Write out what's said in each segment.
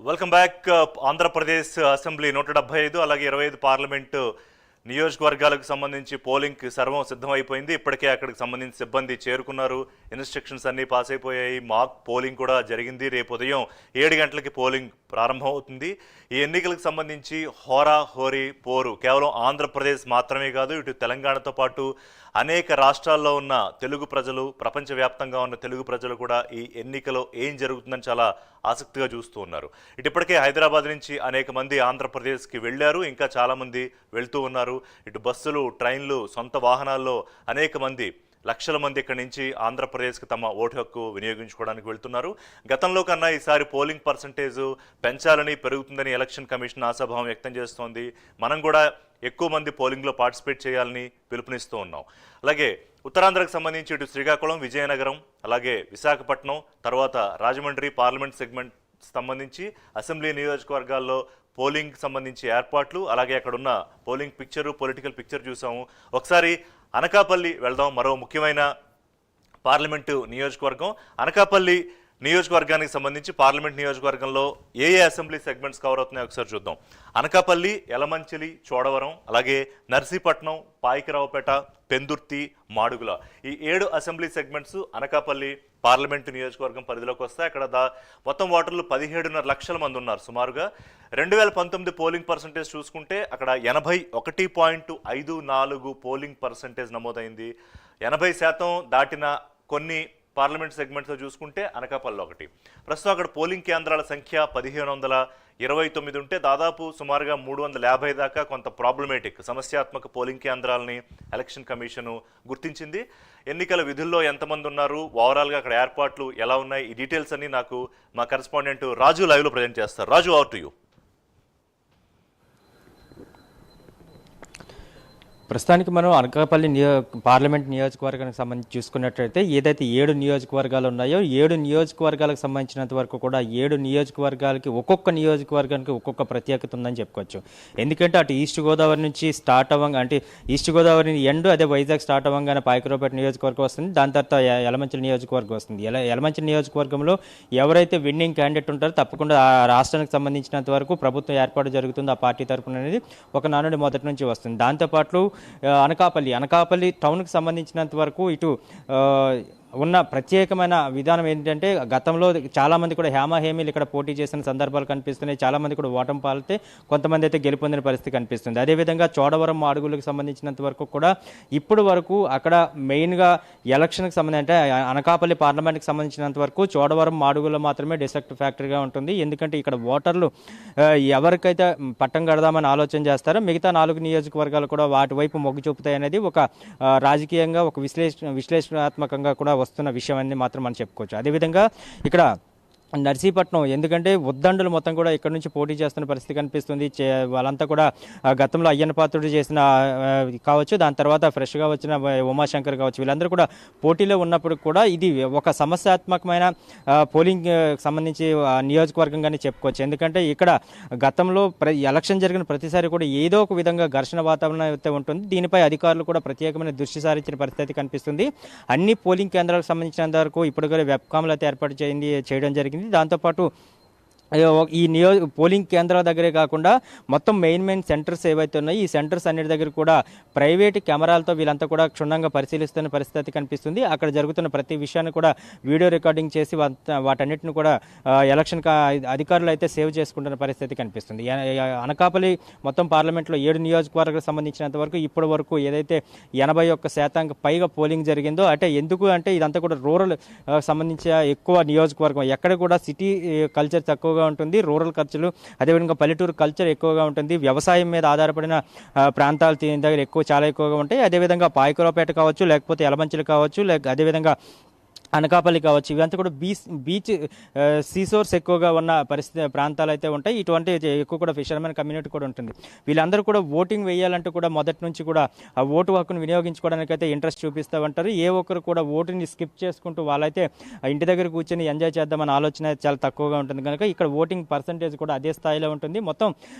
Welcome back. Andhra Pradesh assembly 175 అలాగే 25 parliament నియోజకవర్గాలకు సంబంధించి పోలింగ్ సర్వం సిద్ధమైపోయింది. ఇప్పటికే అక్కడికి సంబంధించి సిబ్బంది చేరుకున్నారు. ఇన్స్ట్రక్షన్స్ అన్నీ పాస్ అయిపోయాయి. మాక్ పోలింగ్ కూడా జరిగింది. రేపు ఉదయం 7 గంటలకి పోలింగ్ ప్రారంభం అవుతుంది. ఈ ఎన్నికలకు సంబంధించి హోరీ పోరు కేవలం ఆంధ్రప్రదేశ్ మాత్రమే కాదు, ఇటు తెలంగాణతో పాటు అనేక రాష్ట్రాల్లో ఉన్న తెలుగు ప్రజలు, ప్రపంచవ్యాప్తంగా ఉన్న తెలుగు ప్రజలు కూడా ఈ ఎన్నికలో ఏం జరుగుతుందని చాలా ఆసక్తిగా చూస్తూ ఉన్నారు. ఇప్పటికే హైదరాబాద్ నుంచి అనేక మంది ఆంధ్రప్రదేశ్కి వెళ్ళారు, ఇంకా చాలామంది వెళ్తూ ఉన్నారు. ఇటు బస్సులు, ట్రైన్లు, సొంత వాహనాల్లో అనేక మంది, లక్షల మంది ఇక్కడి నుంచి ఆంధ్రప్రదేశ్కి తమ ఓటు హక్కు వినియోగించుకోవడానికి వెళ్తున్నారు. గతంలో కన్నా ఈసారి పోలింగ్ పర్సంటేజ్ పెంచాలని, పెరుగుతుందని ఎలక్షన్ కమిషన్ ఆశాభావం వ్యక్తం చేస్తోంది. మనం కూడా ఎక్కువ మంది పోలింగ్లో పార్టిసిపేట్ చేయాలని పిలుపునిస్తూ ఉన్నాం. అలాగే ఉత్తరాంధ్రకు సంబంధించి ఇటు శ్రీకాకుళం, విజయనగరం, అలాగే విశాఖపట్నం, తర్వాత రాజమండ్రి పార్లమెంట్ సెగ్మెంట్ సంబంధించి అసెంబ్లీ నియోజకవర్గాల్లో పోలింగ్ సంబంధించి ఏర్పాట్లు, అలాగే అక్కడున్న పోలింగ్ పిక్చరు, పొలిటికల్ పిక్చర్ చూసాము. ఒకసారి అనకాపల్లి వెళ్దాం. మరో ముఖ్యమైన పార్లమెంటు నియోజకవర్గం అనకాపల్లి నియోజకవర్గానికి సంబంధించి పార్లమెంట్ నియోజకవర్గంలో ఏ అసెంబ్లీ సెగ్మెంట్స్ కవర్ అవుతున్నాయో ఒకసారి చూద్దాం. అనకాపల్లి, యలమంచిలి, చోడవరం, అలాగే నర్సీపట్నం, పాయికరావుపేట, పెందుర్తి, మాడుగుల, ఈ 7 అసెంబ్లీ సెగ్మెంట్స్ అనకాపల్లి పార్లమెంటు నియోజకవర్గం పరిధిలోకి వస్తాయి. అక్కడ మొత్తం ఓటర్లు 17.5 లక్షల మంది ఉన్నారు సుమారుగా. 2019 పోలింగ్ పర్సంటేజ్ చూసుకుంటే అక్కడ 81.54 పోలింగ్ పర్సంటేజ్ నమోదైంది. 80% దాటిన కొన్ని పార్లమెంట్ సెగ్మెంట్స్లో చూసుకుంటే అనకాపల్లి ఒకటి. ప్రస్తుతం అక్కడ పోలింగ్ కేంద్రాల సంఖ్య 1529 ఉంటే దాదాపు సుమారుగా 350 దాకా కొంత ప్రాబ్లమేటిక్, సమస్యాత్మక పోలింగ్ కేంద్రాలని ఎలక్షన్ కమిషను గుర్తించింది. ఎన్నికల విధుల్లో ఎంతమంది ఉన్నారు, ఓవరాల్గా అక్కడ ఏర్పాట్లు ఎలా ఉన్నాయి, ఈ డీటెయిల్స్ అన్ని నాకు మా కరెస్పాండెంట్ రాజు లైవ్లో ప్రజెంట్ చేస్తారు. రాజు, ఓవర్ టు యూ. ప్రస్తుతానికి మనం అనకాపల్లి పార్లమెంట్ నియోజకవర్గానికి సంబంధించి చూసుకున్నట్లయితే ఏదైతే 7 నియోజకవర్గాలు ఉన్నాయో 7 నియోజకవర్గాలకు సంబంధించినంత వరకు కూడా 7 నియోజకవర్గాలకి ఒక్కొక్క నియోజకవర్గానికి ఒక్కొక్క ప్రత్యేకత ఉందని చెప్పుకోవచ్చు. ఎందుకంటే అటు ఈస్ట్ గోదావరి నుంచి స్టార్ట్ అవ్వంగా, అంటే ఈస్ట్ గోదావరి ఎండ్, అదే వైజాగ్ స్టార్ట్ అవ్వగానే పాయకరావుపేట నియోజకవర్గం వస్తుంది. దాని తర్వాత యలమంచిలి నియోజకవర్గం వస్తుంది. యలమంచిలి నియోజకవర్గంలో ఎవరైతే విన్నింగ్ క్యాండిడేట్ ఉంటారో తప్పకుండా ఆ రాష్ట్రానికి సంబంధించినంత వరకు ప్రభుత్వం ఏర్పాటు జరుగుతుంది ఆ పార్టీ తరఫున అనేది ఒక నానుడి మొదటి నుంచి వస్తుంది. దాంతోపాటు అనకాపల్లి టౌన్కి సంబంధించినంత వరకు ఇటు ఉన్న ప్రత్యేకమైన విధానం ఏంటంటే గతంలో చాలామంది కూడా హేమీలు ఇక్కడ పోటీ చేసిన సందర్భాలు కనిపిస్తున్నాయి. చాలామంది కూడా ఓటమి పాలితే, కొంతమంది అయితే గెలుపొందిన పరిస్థితి కనిపిస్తుంది. అదేవిధంగా చోడవరం, మాడుగులకు సంబంధించినంత వరకు కూడా ఇప్పుడు వరకు అక్కడ మెయిన్గా ఎలక్షన్కి సంబంధించి, అంటే అనకాపల్లి పార్లమెంట్కి సంబంధించినంత వరకు చోడవరం, మాడుగులో మాత్రమే డిస్ట్రిక్ట్ ఫ్యాక్టరీగా ఉంటుంది. ఎందుకంటే ఇక్కడ ఓటర్లు ఎవరికైతే పట్టం కడదామని ఆలోచన చేస్తారో మిగతా 4 నియోజకవర్గాలు కూడా వాటి వైపు మొగ్గు చూపుతాయి అనేది ఒక రాజకీయంగా ఒక విశ్లేషణాత్మకంగా కూడా వస్తున్న విషయం అనేది మాత్రం మనం చెప్పుకోవచ్చు. అదేవిధంగా ఇక్కడ నర్సీపట్నం, ఎందుకంటే ఉద్దండులు మొత్తం కూడా ఇక్కడ నుంచి పోటీ చేస్తున్న పరిస్థితి కనిపిస్తుంది. వాళ్ళంతా కూడా గతంలో అయ్యన్న పాత్రుడు చేసిన కావచ్చు, దాని తర్వాత ఫ్రెష్గా వచ్చిన ఉమాశంకర్ కావచ్చు, వీళ్ళందరూ కూడా పోటీలో ఉన్నప్పుడు కూడా ఇది ఒక సమస్యాత్మకమైన పోలింగ్ సంబంధించి నియోజకవర్గంగానే చెప్పుకోవచ్చు. ఎందుకంటే ఇక్కడ గతంలో ఎలక్షన్ జరిగిన ప్రతిసారి కూడా ఏదో ఒక విధంగా ఘర్షణ వాతావరణం అయితే ఉంటుంది. దీనిపై అధికారులు కూడా ప్రత్యేకమైన దృష్టి సారించిన పరిస్థితి కనిపిస్తుంది. అన్ని పోలింగ్ కేంద్రాలకు సంబంధించినంత వరకు ఇప్పుడు కూడా వెబ్కామ్లు అయితే ఏర్పాటు చేయడం జరిగింది. దాంతోపాటు ఈ పోలింగ్ కేంద్రాల దగ్గరే కాకుండా మొత్తం మెయిన్ సెంటర్స్ ఏవైతే ఉన్నాయో ఈ సెంటర్స్ అన్నిటి దగ్గర కూడా ప్రైవేట్ కెమెరాలతో వీళ్ళంతా కూడా క్షుణ్ణంగా పరిశీలిస్తున్న పరిస్థితి కనిపిస్తుంది. అక్కడ జరుగుతున్న ప్రతి విషయాన్ని కూడా వీడియో రికార్డింగ్ చేసి వాటన్నిటిని కూడా ఎలక్షన్ అధికారులు అయితే సేవ్ చేసుకుంటున్న పరిస్థితి కనిపిస్తుంది. అనకాపల్లి మొత్తం పార్లమెంట్లో 7 నియోజకవర్గాలకు సంబంధించినంత వరకు ఇప్పటి వరకు ఏదైతే 81% పైగా పోలింగ్ జరిగిందో, అంటే ఎందుకు అంటే ఇదంతా కూడా రూరల్ సంబంధించిన ఎక్కువ నియోజకవర్గం. ఎక్కడ కూడా సిటీ కల్చర్ తక్కువగా ఉంటుంది, రూరల్ ఖర్చులు, అదేవిధంగా పల్లెటూరు కల్చర్ ఎక్కువగా ఉంటుంది. వ్యవసాయం మీద ఆధారపడిన ప్రాంతాలు దీని దగ్గర చాలా ఎక్కువగా ఉంటాయి. అదేవిధంగా పాయకరావుపేట కావచ్చు, లేకపోతే యలమంచిలి కావచ్చు, అదేవిధంగా అనకాపల్లి కావచ్చు, ఇవంతా కూడా బీచ్ సీసోర్స్ ఎక్కువగా ఉన్న ప్రాంతాలు అయితే ఉంటాయి. ఇటువంటి ఎక్కువ కూడా ఫిషర్మెన్ కమ్యూనిటీ కూడా ఉంటుంది. వీళ్ళందరూ కూడా ఓటింగ్ వేయాలంటూ కూడా మొదటి నుంచి కూడా ఆ ఓటు హక్కును వినియోగించుకోవడానికి అయితే ఇంట్రెస్ట్ చూపిస్తూ ఉంటారు. ఏ ఒక్కరు కూడా ఓటుని స్కిప్ చేసుకుంటూ వాళ్ళైతే ఇంటి దగ్గర కూర్చొని ఎంజాయ్ చేద్దామని ఆలోచన చాలా తక్కువగా ఉంటుంది. కనుక ఇక్కడ ఓటింగ్ పర్సంటేజ్ కూడా అదే స్థాయిలో ఉంటుంది. మొత్తం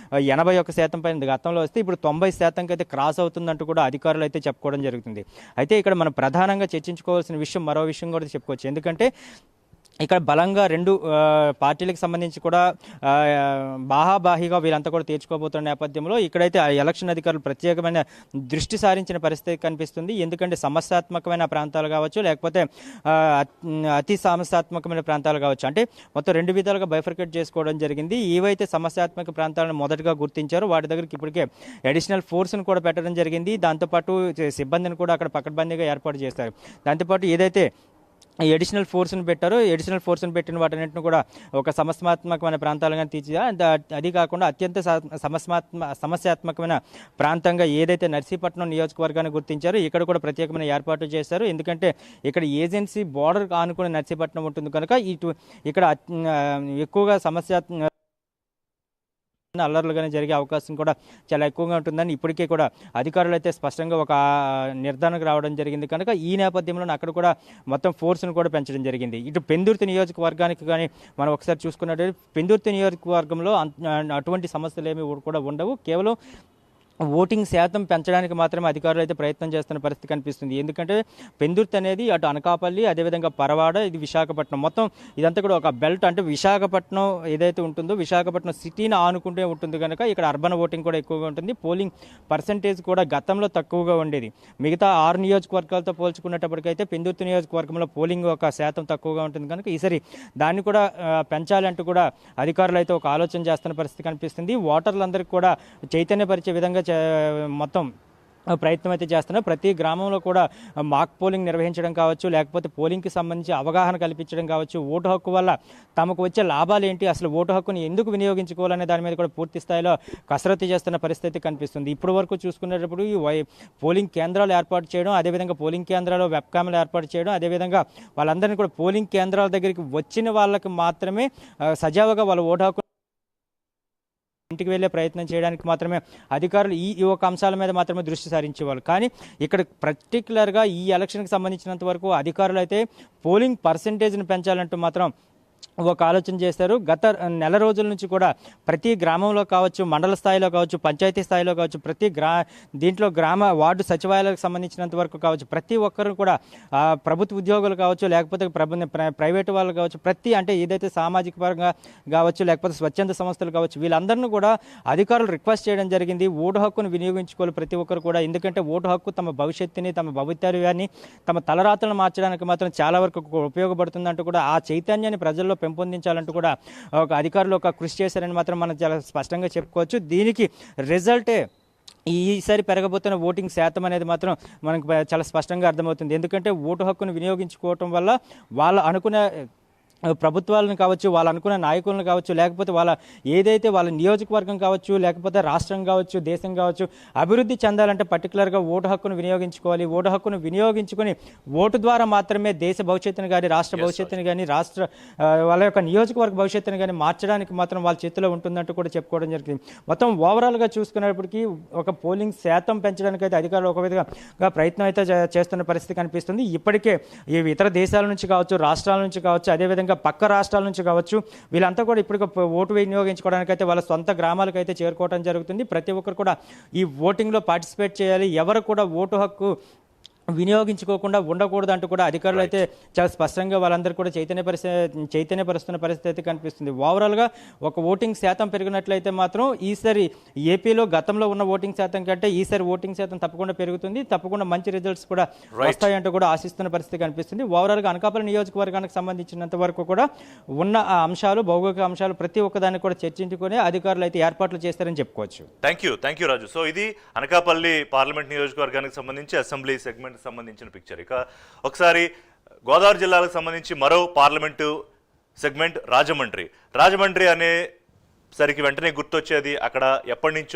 81% పైన గతంలో వస్తే ఇప్పుడు 90% అయితే క్రాస్ అవుతుందంటూ కూడా అధికారులు అయితే చెప్పుకోవడం జరుగుతుంది. అయితే ఇక్కడ మనం ప్రధానంగా చర్చించుకోవాల్సిన విషయం, మరో విషయం కూడా చెప్పుకోవచ్చు. ఎందుకంటే ఇక్కడ బలంగా రెండు పార్టీలకు సంబంధించి కూడా బాహాబాహిగా వీళ్ళంతా కూడా తీర్చుకోబోతున్న నేపథ్యంలో ఇక్కడైతే ఆ ఎలక్షన్ అధికారులు ప్రత్యేకమైన దృష్టి సారించిన పరిస్థితి కనిపిస్తుంది. ఎందుకంటే సమస్యాత్మకమైన ప్రాంతాలు కావచ్చు, లేకపోతే అతి సమస్యాత్మకమైన ప్రాంతాలు కావచ్చు, అంటే మొత్తం రెండు విధాలుగా బైఫర్కేట్ చేసుకోవడం జరిగింది. ఏవైతే సమస్యాత్మక ప్రాంతాలను మొదటగా గుర్తించారో వాటి దగ్గరికి ఇప్పటికే అడిషనల్ ఫోర్స్ను కూడా పెట్టడం జరిగింది. దాంతోపాటు సిబ్బందిని కూడా అక్కడ పకడ్బందీగా ఏర్పాటు చేస్తారు. దాంతోపాటు ఏదైతే ఈ అడిషనల్ ఫోర్స్ని పెట్టారు, అడిషనల్ ఫోర్స్ని పెట్టిన వాటన్నింటిని కూడా ఒక సమస్యాత్మకమైన ప్రాంతాలుగా అది కాకుండా అత్యంత సమస్యాత్మకమైన ప్రాంతంగా ఏదైతే నర్సీపట్నం నియోజకవర్గాన్ని గుర్తించారో ఇక్కడ కూడా ప్రత్యేకమైన ఏర్పాటు చేశారు. ఎందుకంటే ఇక్కడ ఏజెన్సీ బార్డర్ ఆనుకుని నర్సీపట్నం ఉంటుంది కనుక ఇక్కడ ఎక్కువగా అల్లర్లుగానే జరిగే అవకాశం కూడా చాలా ఎక్కువగా ఉంటుందని ఇప్పటికే కూడా అధికారులు అయితే స్పష్టంగా ఒక నిర్ధారణకు రావడం జరిగింది. కనుక ఈ నేపథ్యంలో అక్కడ కూడా మొత్తం ఫోర్స్ను కూడా పెంచడం జరిగింది. ఇటు పెందుర్తి నియోజకవర్గానికి కానీ మనం ఒకసారి చూసుకున్నట్లయితే పెందుర్తి నియోజకవర్గంలో అటువంటి సమస్యలు ఏమి కూడా ఉండవు. కేవలం ఓటింగ్ శాతం పెంచడానికి మాత్రమే అధికారులు అయితే ప్రయత్నం చేస్తున్న పరిస్థితి కనిపిస్తుంది. ఎందుకంటే పెందుర్తి అనేది అటు అనకాపల్లి, అదేవిధంగా పరవాడ, ఇది విశాఖపట్నం, మొత్తం ఇదంతా కూడా ఒక బెల్ట్. అంటే విశాఖపట్నం ఏదైతే ఉంటుందో విశాఖపట్నం సిటీని ఆనుకుంటే ఉంటుంది కనుక ఇక్కడ అర్బన్ ఓటింగ్ కూడా ఎక్కువగా ఉంటుంది. పోలింగ్ పర్సంటేజ్ కూడా గతంలో తక్కువగా ఉండేది. మిగతా 6 నియోజకవర్గాలతో పోల్చుకునేటప్పటికైతే పెందుర్తి నియోజకవర్గంలో పోలింగ్ ఒక శాతం తక్కువగా ఉంటుంది కనుక ఈసారి దాన్ని కూడా పెంచాలంటూ కూడా అధికారులు అయితే ఒక ఆలోచన చేస్తున్న పరిస్థితి కనిపిస్తుంది. ఓటర్లందరికీ కూడా చైతన్యపరిచే విధంగా మొత్తం ప్రయత్నం అయితే చేస్తున్నారు. ప్రతి గ్రామంలో కూడా మాక్ పోలింగ్ నిర్వహించడం కావచ్చు, లేకపోతే పోలింగ్కి సంబంధించి అవగాహన కల్పించడం కావచ్చు, ఓటు హక్కు వల్ల తమకు వచ్చే లాభాలు ఏంటి, అసలు ఓటు హక్కుని ఎందుకు వినియోగించుకోవాలనే దాని మీద కూడా పూర్తి స్థాయిలో కసరత్తు చేస్తున్న పరిస్థితి కనిపిస్తుంది. ఇప్పటి వరకు చూసుకునేటప్పుడు ఈ పోలింగ్ కేంద్రాలు ఏర్పాటు చేయడం, అదేవిధంగా పోలింగ్ కేంద్రాల్లో వెబ్ కెమెరాలు ఏర్పాటు చేయడం, అదేవిధంగా వాళ్ళందరినీ కూడా పోలింగ్ కేంద్రాల దగ్గరికి వచ్చిన వాళ్ళకి మాత్రమే సజావుగా వాళ్ళ ఓటు హక్కు ఇంటికి వెళ్ళే ప్రయత్నం చేయడానికి మాత్రమే అధికారులు ఈ ఒక అంశాల మీద మాత్రమే దృష్టి సారించేవాళ్ళు. కానీ ఇక్కడ పర్టికులర్గా ఈ ఎలక్షన్కి సంబంధించినంత వరకు అధికారులు అయితే పోలింగ్ పర్సంటేజ్ని పెంచాలంటూ మాత్రం ఒక ఆలోచన చేశారు. గత నెల రోజుల నుంచి కూడా ప్రతి గ్రామంలో కావచ్చు, మండల స్థాయిలో కావచ్చు, పంచాయతీ స్థాయిలో కావచ్చు, ప్రతి దీంట్లో గ్రామ వార్డు సచివాలయాలకు సంబంధించినంత వరకు కావచ్చు, ప్రతి ఒక్కరు కూడా ప్రభుత్వ ఉద్యోగులు కావచ్చు, లేకపోతే ప్రైవేటు వాళ్ళు కావచ్చు, అంటే ఏదైతే సామాజిక పరంగా కావచ్చు, లేకపోతే స్వచ్ఛంద సంస్థలు కావచ్చు, వీళ్ళందరినీ కూడా అధికారులు రిక్వెస్ట్ చేయడం జరిగింది. ఓటు హక్కును వినియోగించుకోవాలి ప్రతి ఒక్కరు కూడా. ఎందుకంటే ఓటు హక్కు తమ భవిష్యత్తుని, తమ భవితవ్యాన్ని, తమ తలరాతలను మార్చడానికి మాత్రం చాలా వరకు ఉపయోగపడుతుందంటూ కూడా ఆ చైతన్యాన్ని ప్రజల్లో పెంపొందించాలంటూ కూడా ఒక అధికారులు ఒక కృషి చేశారని మాత్రం మనం చాలా స్పష్టంగా చెప్పుకోవచ్చు. దీనికి రిజల్టే ఈసారి పెరగబోతున్న ఓటింగ్ శాతం అనేది మాత్రం మనకు చాలా స్పష్టంగా అర్థమవుతుంది. ఎందుకంటే ఓటు హక్కును వినియోగించుకోవటం వల్ల వాళ్ళు అనుకునే ప్రభుత్వాలను కావచ్చు, వాళ్ళు అనుకున్న నాయకులను కావచ్చు, లేకపోతే ఏదైతే వాళ్ళ నియోజకవర్గం కావచ్చు, లేకపోతే రాష్ట్రం కావచ్చు, దేశం కావచ్చు, అభివృద్ధి చెందాలంటే పర్టికులర్గా ఓటు హక్కును వినియోగించుకోవాలి. ఓటు హక్కును వినియోగించుకొని ఓటు ద్వారా మాత్రమే దేశ భవిష్యత్తును కానీ, రాష్ట్ర భవిష్యత్తును కానీ, వాళ్ళ యొక్క నియోజకవర్గ భవిష్యత్తును కానీ మార్చడానికి మాత్రం వాళ్ళ చేతిలో ఉంటుందంటూ కూడా చెప్పుకోవడం జరిగింది. మొత్తం ఓవరాల్గా చూసుకునేప్పటికీ ఒక పోలింగ్ శాతం పెంచడానికి అయితే అధికారులు ఒక విధంగా ప్రయత్నం అయితే చేస్తున్న పరిస్థితి కనిపిస్తుంది. ఇప్పటికే ఈ ఇతర దేశాల నుంచి కావచ్చు, రాష్ట్రాల నుంచి కావచ్చు, అదేవిధంగా పక్క రాష్ట్రాల నుంచి కావచ్చు, వీళ్ళంతా కూడా ఇప్పుడు ఓటు వినియోగించుకోవడానికి అయితే వాళ్ళ సొంత గ్రామాలకు అయితే చేరుకోవడం జరుగుతుంది. ప్రతి ఒక్కరు కూడా ఈ ఓటింగ్లో పార్టిసిపేట్ చేయాలి. ఎవరు కూడా ఓటు హక్కు వినియోగించుకోకుండా ఉండకూడదు అంటూ కూడా అధికారులు అయితే చాలా స్పష్టంగా వాళ్ళందరూ కూడా చైతన్యపరుస్తున్న పరిస్థితి అయితే కనిపిస్తుంది. ఓవరాల్గా ఒక ఓటింగ్ శాతం పెరిగినట్లయితే మాత్రం ఈసారి ఏపీలో గతంలో ఉన్న ఓటింగ్ శాతం కంటే ఈసారి ఓటింగ్ శాతం తప్పకుండా పెరుగుతుంది. తప్పకుండా మంచి రిజల్ట్స్ కూడా వస్తాయంటూ కూడా ఆశిస్తున్న పరిస్థితి కనిపిస్తుంది. ఓవరాల్గా అనకాపల్లి నియోజకవర్గానికి సంబంధించినంత వరకు కూడా ఉన్న ఆ అంశాలు, భౌగోళిక అంశాలు ప్రతి ఒక్కదాన్ని కూడా చర్చించుకొని అధికారులు అయితే ఏర్పాట్లు చేస్తారని చెప్పుకోవచ్చు. Thank you Raju. సో ఇది అనకాపల్లి పార్లమెంట్ నియోజకవర్గానికి సంబంధించి అసెంబ్లీ సెగ్మెంట్ సంబంధించిన పిక్చర్. ఇక ఒకసారి గోదావరి జిల్లాలకు సంబంధించి మరో పార్లమెంటు సెగ్మెంట్ రాజమండ్రి అనే సరికి వెంటనే గుర్తొచ్చేది అక్కడ ఎప్పటి నుంచో